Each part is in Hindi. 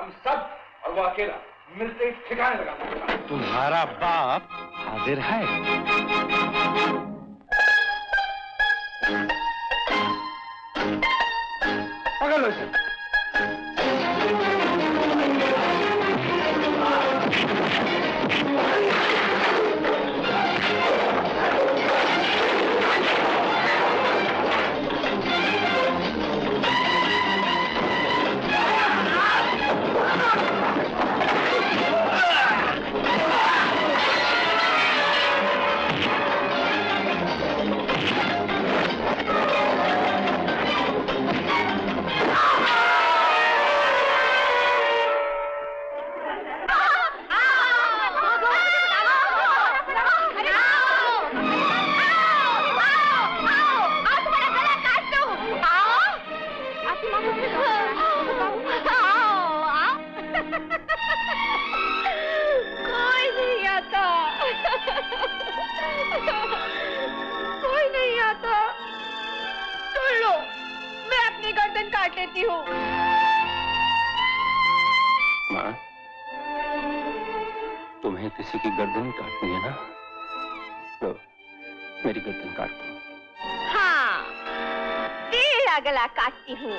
हम सब और वो अकेला मिलते ही ठिकाने लगा देगा। तुम्हारा बाप हाजिर है। पकड़ लो इसे। कोई नहीं आता। सुन लो, मैं अपनी गर्दन काट लेती हूँ। माँ, तुम्हें किसी की गर्दन काटनी है ना? लो, मेरी गर्दन काट दो। हाँ, तेरा गला काटती हूँ।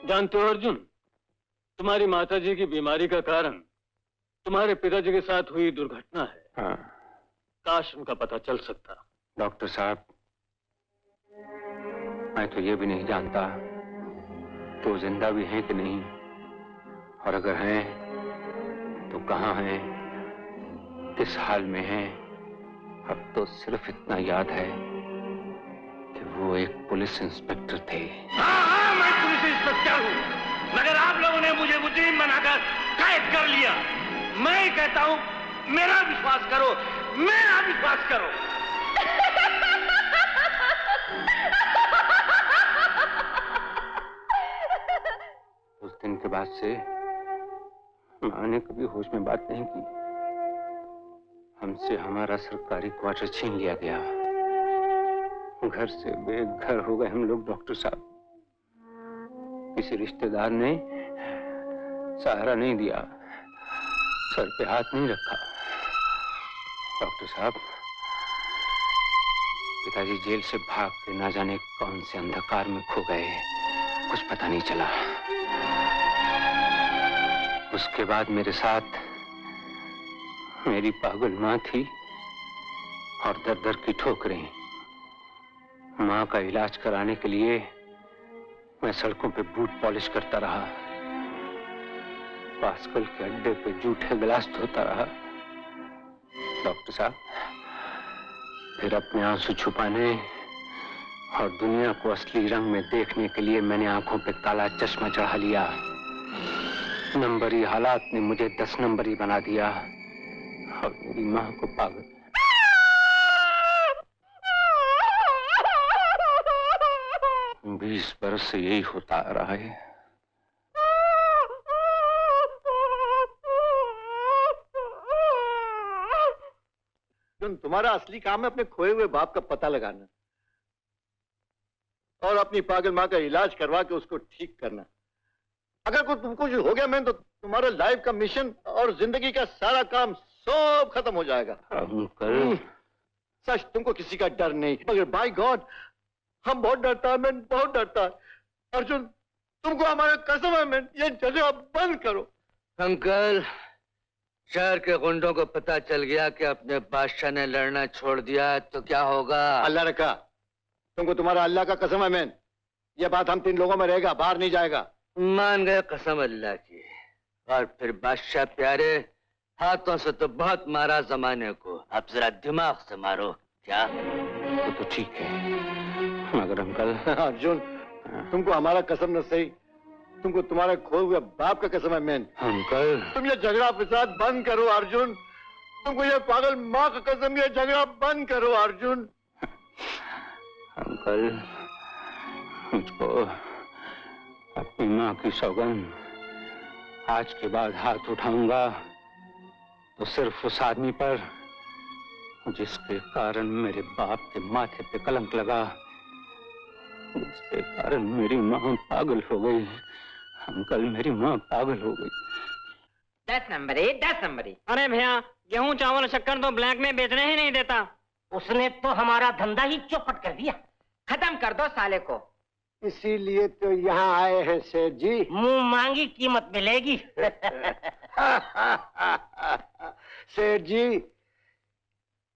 जानते हो अर्जुन, तुम्हारी माताजी की बीमारी का कारण तुम्हारे पिताजी के साथ हुई दुर्घटना है। हाँ। काश उनका पता चल सकता। डॉक्टर साहब, मैं तो ये भी नहीं जानता कि वो जिंदा भी हैं कि नहीं, और अगर हैं तो कहाँ हैं, किस हाल में हैं। अब तो सिर्फ इतना याद है कि वो एक पुलिस इंस्पेक्टर थे। हाँ, मैं पुलिस इंस्पेक्टर हूँ, मगर आप लोगों ने मुझे मुजरिम बनाकर कैद कर लिया। मैं कहता हूँ, मेरा विश्वास करो, मेरा विश्वास करो। उस दिन के बाद से माँ ने कभी होश में बात नहीं की। हमसे हमारा सरकारी क्वार्टर छीन लिया गया। घर से बेघर हो गए हम लोग डॉक्टर साहब। किसी रिश्तेदार ने सहारा नहीं दिया, सर पे हाथ नहीं रखा। डॉक्टर साहब, पिताजी जेल से भाग के ना जाने कौन से अंधकार में खो गए, कुछ पता नहीं चला। उसके बाद मेरे साथ मेरी पागल माँ थी और दर दर की ठोकरें। माँ का इलाज कराने के लिए मैं सड़कों पे बूट पॉलिश करता रहा, पास्कल के अड्डे पे जूठे गिलास धोता रहा। डॉक्टर साहब, फिर अपने आंसू छुपाने और दुनिया को असली रंग में देखने के लिए मैंने आंखों पे काला चश्मा चढ़ा लिया। नंबरी हालात ने मुझे 10 नंबरी बना दिया और मेरी माँ को पागल। बीस बरस से यही होता आ रहा है। तुम्हारा असली काम है अपने खोए हुए बाप का पता लगाना और अपनी पागल माँ का इलाज करवा के उसको ठीक करना। अगर कोई तुमको जो हो गया मैं तो तुम्हारा लाइफ का मिशन और जिंदगी का सारा काम सब खत्म हो जाएगा। सच तुमको किसी का डर नहीं, मगर बाय गॉड हम बहुत डरता है। मैं बहुत डरता है। अर्जुन, तुमको हमारा कसम है, मैं ये जगह बंद करो। अंकल, शहर के गुंडों को पता चल गया कि अपने बादशाह ने लड़ना छोड़ दिया तो क्या होगा? अल्लाह रखा, तुमको तुम्हारा अल्लाह का कसम है मैन, ये बात हम 3 लोगों में रहेगा, बाहर नहीं जाएगा। मान गए कसम अल्लाह की। और फिर बादशाह प्यारे, हाथों से तो बहुत मारा जमाने को, अब जरा दिमाग से मारो। क्या? वो तो ठीक है, मगर अंकल। अर्जुन, तुमको हमारा कसम न सही, तुमको तुम्हारे खोए हुए बाप का कसम है मैन। अंकल, तुम ये झगड़ा फसाद बंद करो अर्जुन। तुमको ये पागल माँ का कसम, ये झगड़ा बंद करो अर्जुन। अंकल, मुझको अपनी माँ की सौगंध, आज के बाद हाथ उठाऊंगा तो सिर्फ उस आदमी पर जिसके कारण मेरे बाप के माथे पे कलंक लगा, जिसके कारण मेरी माँ पागल हो गई। अंकल, मेरी माँ पागल हो गई। 10 नंबरी, 10 नंबरी। अरे भैया, गेहूं चावल शक्कर तो ब्लैक में बेचने ही नहीं देता। उसने तो हमारा धंधा ही चौपट कर दिया। खत्म कर दो साले को। इसीलिए तो यहाँ आए हैं सेठ जी। मुंह मांगी कीमत मिलेगी। सेठ जी,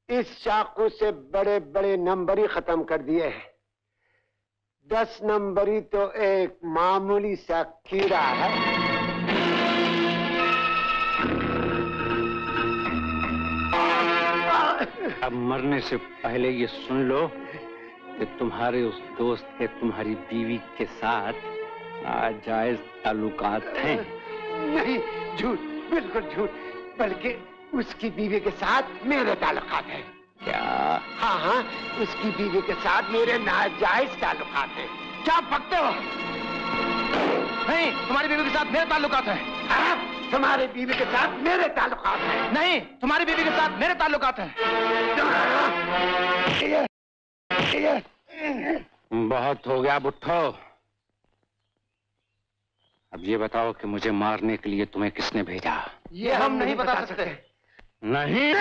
इस चाकू से बड़े बड़े नंबर ही खत्म कर दिए हैं। 10 नंबरी तो एक मामूली सा कीड़ा है। अब मरने से पहले ये सुन लो कि तुम्हारे उस दोस्त के तुम्हारी बीवी के साथ नाजायज ताल्लुकात हैं। नहीं, झूठ, बिल्कुल झूठ। बल्कि उसकी बीवी के साथ मेरे ताल्लुकात हैं। क्या? हाँ हाँ, उसकी बीवी के साथ मेरे नाजायज ताल्लुकात हैं। क्या पकते हो? नहीं, तुम्हारी बीवी के साथ मेरे ताल्लुकात हैं। हाँ, तुम्हारी बीवी के साथ मेरे ताल्लुकात हैं। नहीं, तुम्हारी बीवी के साथ मेरे ताल्लुकात हैं। बहुत हो गया बुट्ठो। अब ये बताओ कि मुझे मारने के लिए तुम्हें किसने भेजा? ये हम नहीं बता सकते। नहीं,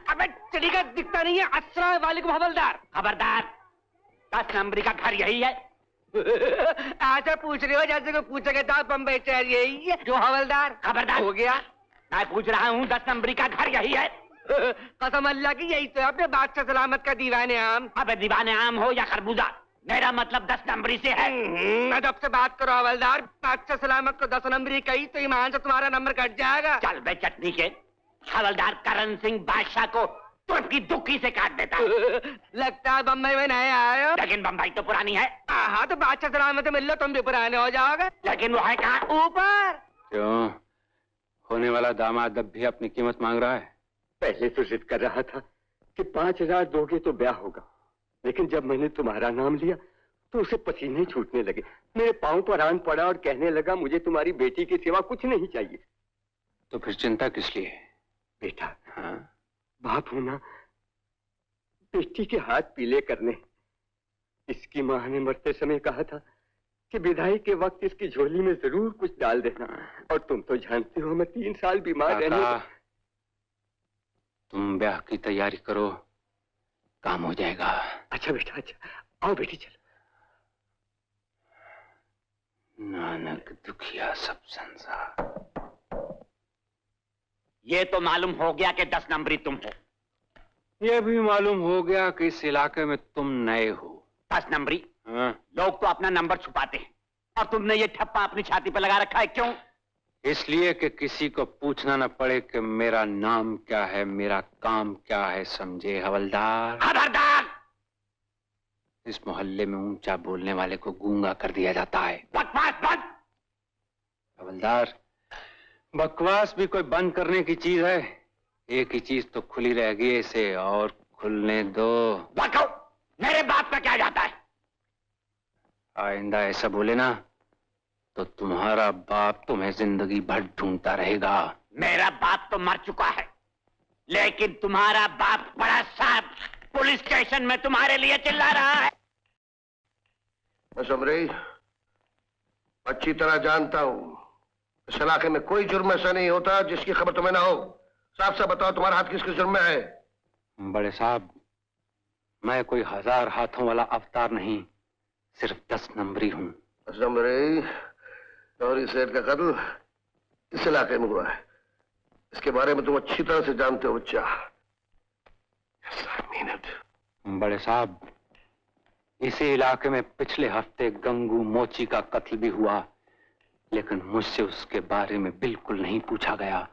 अबे चलिएगा, दिखता नहीं है। अस्सलाम वालेकुम हवलदार। खबरदार, 10 नंबरी का घर यही है। ऐसे पूछ रहे हो जैसे कोई पूछेगा तो बम्बई शहर यही है जो हवलदार। खबरदार हो गया। मैं पूछ रहा हूँ 10 नंबरी का घर यही है। कसम अल्लाह की यही तो है अपने बादशाह सलामत का दीवाने आम। अबे दीवाने आम हो या खरबूजा, मेरा मतलब 10 नंबरी से है। अदब से बात करो हवलदार। बादशाह सलामत को 10 नंबरी कही तो ईमान से तुम्हारा नंबर कट जाएगा। चल बे चटनी के, हवलदार करण सिंह बादशाह को तुर्की दुखी से काट देता। लगता है बम्बई में नए आए हो। लेकिन बम्बई तो पुरानी है। हाँ तो बादशाह सलामत मिल लो, तुम भी पुराने हो जाओगे। लेकिन वो है कहाँ? ऊपर। क्यों? होने वाला दामाद अब भी अपनी कीमत मांग रहा है? पहले तो जिद कर रहा था कि 5000 दोगे तो ब्याह होगा, लेकिन जब मैंने तुम्हारा नाम लिया तो उसे पसीने छूटने लगे। मेरे पांव पर आन पड़ा और कहने लगा मुझे तुम्हारी बेटी के सिवा कुछ नहीं चाहिए। तो फिर चिंता किस लिए? बेटा, हाँ? बाप होना बेटी के हाथ पीले करने। इसकी माँ ने मरते समय कहा था कि विदाई के वक्त इसकी झोली में जरूर कुछ डाल देना, और तुम तो जानते हो मैं 3 साल बीमार रहने। तुम ब्याह की तैयारी करो, काम हो जाएगा। अच्छा बेटा, अच्छा आओ बेटी चलो। नानक दुखिया सब संसार। ये तो मालूम हो गया कि 10 नंबरी तुम हो। ये भी मालूम हो गया कि इस इलाके में तुम नए हो। 10 नंबरी? हाँ? लोग तो अपना नंबर छुपाते हैं, और तुमने ये ठप्पा अपनी छाती पर लगा रखा है। क्यों? इसलिए कि किसी को पूछना न पड़े कि मेरा नाम क्या है, मेरा काम क्या है। समझे हवलदार? खबरदार! इस मोहल्ले में ऊंचा बोलने वाले को गूंगा कर दिया जाता है। बकवास बंद! हवलदार, बकवास भी कोई बंद करने की चीज है? एक ही चीज तो खुली रह गई, इसे और खुलने दो। देखो, मेरे बाप का क्या जाता है? आइंदा ऐसा बोले ना तो तुम्हारा बाप तुम्हें जिंदगी भर ढूंढता रहेगा। मेरा बाप तो मर चुका है, लेकिन तुम्हारा बाप बड़ा साहब पुलिस स्टेशन में तुम्हारे लिए चिल्ला रहा है। समरी, अच्छी तरह जानता हूं इस इलाके में कोई जुर्म ऐसा नहीं होता जिसकी खबर तुम्हें ना हो। साफ साफ बताओ, तुम्हारा हाथ किसके जुर्म में है? बड़े साहब, मैं कोई 1000 हाथों वाला अवतार नहीं, सिर्फ 10 नंबरी हूँ। 10 नंबरी गौरी सेठ का कत्ल इस इलाके में हुआ है। इसके बारे में तुम अच्छी तरह से जानते हो बच्चा। बड़े साहब, इसी इलाके में पिछले हफ्ते गंगू मोची का कत्ल भी हुआ, लेकिन मुझसे उसके बारे में बिल्कुल नहीं पूछा गया।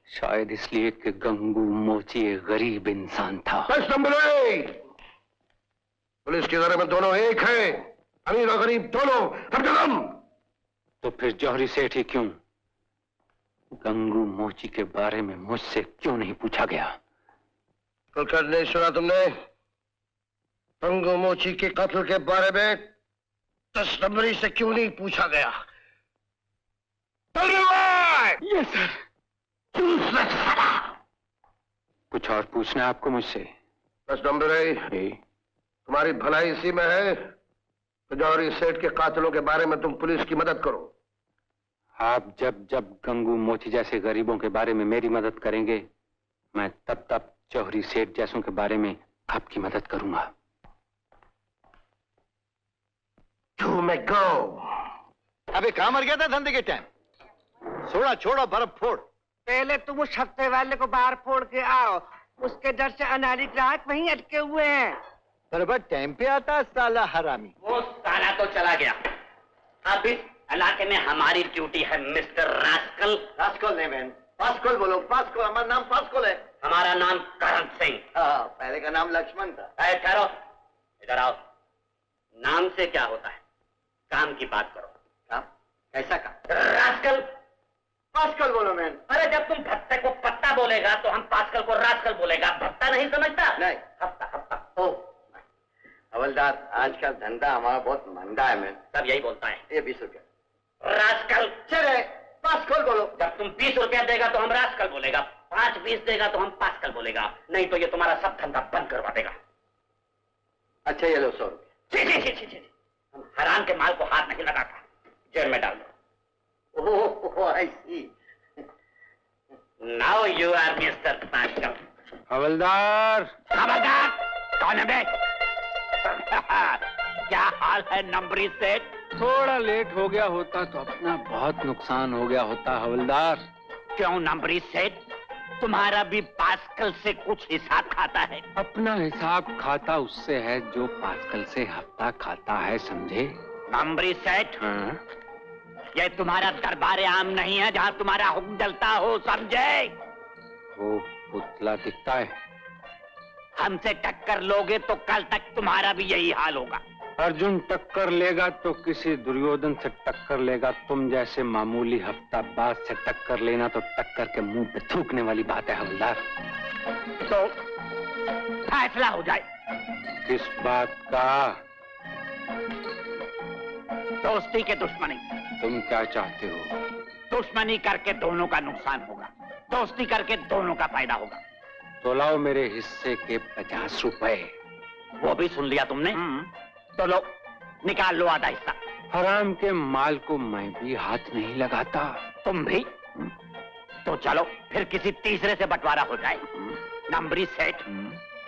शायद इसलिए कि गंगू मोची एक गरीब इंसान था। 10 नंबरी, पुलिस के इदारे में दोनों एक हैं, अमीर और गरीब दोनों। तो फिर जौहरी सेठ ही क्यों? गंगू मोची के बारे में मुझसे क्यों नहीं पूछा गया? कल नहीं सुना तुमने पंगू मोची के कत्ल के बारे में 10 नंबरी से क्यों नहीं पूछा गया? Yes sir. कुछ और पूछना है आपको मुझसे? 10 नंबरी, तुम्हारी भलाई इसी में है तो जौहरी सेठ के कातिलों के बारे में तुम पुलिस की मदद करो। आप जब जब गंगू मोची जैसे गरीबों के बारे में मेरी मदद करेंगे, मैं तब तब जौहरी सेठ जैसों के बारे में आपकी मदद करूंगा। You may go. अबे कहाँ मर गया था धंधे के टाइम? छोड़ा बर्फ फोड़। पहले तुम उस हफ्ते वाले को बाहर फोड़ के आओ, उसके डर से अनाड़ी ग्राहक वहीं अटके हुए हैं। बराबर टाइम पे आता साला हरामी। वो साला तो चला गया, अब इस इलाके में हमारी ड्यूटी है मिस्टर रास्कल। रास्कल नहीं मैन, पास्कल बोलो, पास्कल। हमारा नाम पास्कल है। हमारा नाम करण सिंह। हाँ, पहले का नाम लक्ष्मण था। ठहरो, इधर आओ। नाम से क्या होता है, काम की बात करो। काम? कैसा काम? रास्कल। पास्कल बोलो मैन। अरे जब तुम भत्ते को पत्ता बोलेगा तो हम पास्कल को रास्कल बोलेगा। भत्ता नहीं समझता? नहीं। हफ्ता। ओ हवलदार, आजकल धंधा हमारा बहुत मंदा है मैन। सब यही बोलता है। ये 20 रुपया। रास्कल। चले पास्कल बोलो। जब तुम 20 रुपया देगा तो हम रास्कल बोलेगा, 5-20 देगा तो हम पास्कल बोलेगा, नहीं तो ये तुम्हारा सब धंधा बंद करवा देगा। अच्छा ये लो 100 रुपया। हम हराम के माल को हाथ नहीं लगाता, जेल में डाल दो। Oh I see. Now you are mister Pascal. हवलदार। खबरदार, कौन है बे? क्या हाल है नंबरी सेठ? थोड़ा लेट हो गया होता तो अपना बहुत नुकसान हो गया होता हवलदार। क्यों नंबरी सेठ, तुम्हारा भी पास्कल से कुछ हिसाब खाता है? अपना हिसाब खाता उससे है जो पास्कल से हफ्ता खाता है, समझे? नंबरी सेठ, ये तुम्हारा दरबार आम नहीं है जहाँ तुम्हारा हुक्म चलता हो, समझे? वो पुतला दिखता है। हमसे टक्कर लोगे तो कल तक तुम्हारा भी यही हाल होगा। अर्जुन टक्कर लेगा तो किसी दुर्योधन से टक्कर लेगा। तुम जैसे मामूली हफ्ताबाज से टक्कर लेना तो टक्कर के मुंह पे थूकने वाली बात है हवलदार। तो फैसला हो जाए। किस बात का? दोस्ती के दुश्मनी। तुम क्या चाहते हो? दुश्मनी करके दोनों का नुकसान होगा, दोस्ती करके दोनों का फायदा होगा। तो लाओ मेरे हिस्से के 50 रुपए। वो भी सुन लिया तुमने? तो लो, निकाल लो आधा हिस्सा। हराम के माल को मैं भी हाथ नहीं लगाता। तुम भी? तो चलो फिर किसी तीसरे से बंटवारा हो जाए। नंबरी सेठ,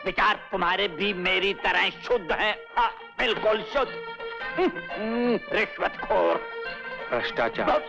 विचार तुम्हारे भी मेरी तरह शुद्ध है। हाँ, बिल्कुल शुद्ध। रिश्वतखोर, भ्रष्टाचार।